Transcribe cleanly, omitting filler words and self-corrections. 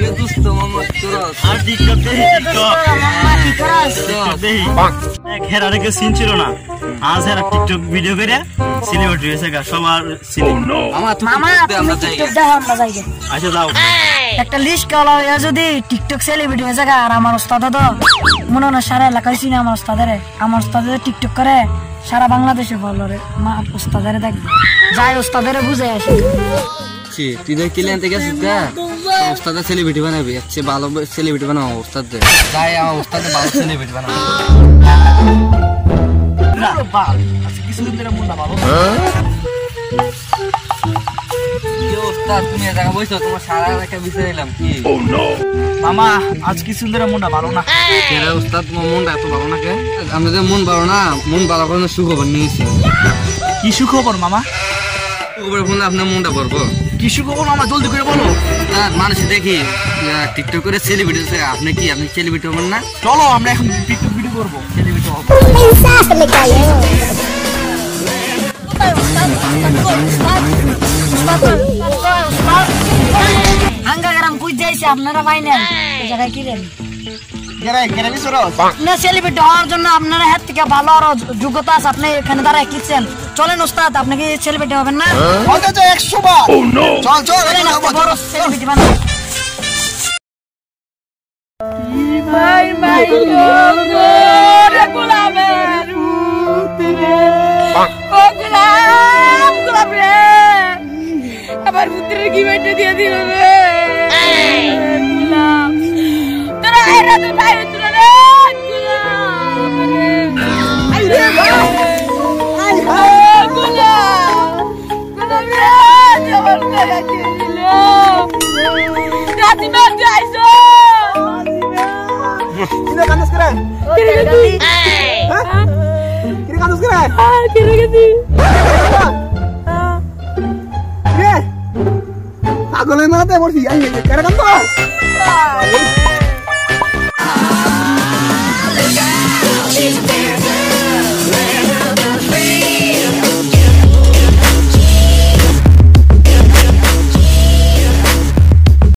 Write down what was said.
ये दोस्त मामा তোরা আর টিকটক দেখি হেরারে কেউ চিন ছিল না, আজ হেরা টিকটক ভিডিও করে সিলেক্ট হয়েছে সবার সিলেক্ট। মামা তুমি টিকটক দাও আমরা যাই। আচ্ছা যাও, একটা লিস্ট করা যদি টিকটক সেলিব্রিটি হয়ে যায়। আর আমার ওস্তাদ তো মনে হয় সারা এলাকায় চিনি আমার ওস্তাদের টিকটক করে সারা বাংলাদেশে ফলোয়ারে। মা ওস্তাদের দেখবে যাই ওস্তাদের বুঝে আসে। তুই দেখ কিলেন থেকে ওস্তাদের সেলিব্রিটি বানাবি, আচ্ছা ভালো সেলিব্রিটি বানাবো ওস্তাদের। যাই আমার ওস্তাদের ভালো সেলিব্রিটি বানাবো। কিছুদিন ধরে মনটা ভালো তুমি জায়গা বসছো, তোমার সারা একটা বিষয় এলাম কি মামা, আজ কিছুদিন ধরে মনটা ভালো না। ওস্তাদ তোমার মনটা এত ভালো না কে? আমাদের মন ভালো না, মন ভালো করে সুখবর নিয়েছে। কি সুখবর মামা? সুখবর ফোন আপনার মনটা ভরবো। কি সুখবর মামা, জলদি করে বলো। মানুষ দেখি টিকটক করে সেলিব্রিটি, আপনি সেলিব্রিটি হবেন না? চলো আমরা এখন টিকটক ভিডিও করবো, সেলিব্রিটি হবো। আপনারা পাইলেন এই জায়গায় কি রেন সেলিব্রিটি হওয়ার জন্য আপনারা হাত থেকে ভালো আরো যোগ্যতা আছে। আপনি এখানে দাঁড়ায় কিচ্ছেন। চলেন ওস্তাদ, আপনি কি সেলিব্রিটি হবেন না? 100 বার। চল বড় সেলিব্রিটি বানাবো। আমার পুত্রের কি বাইটা দিয়ে দিল রে গুলাম, তোরা এরা তো বাইরে তুলে রে পাগলের মাথায় পড়ছি,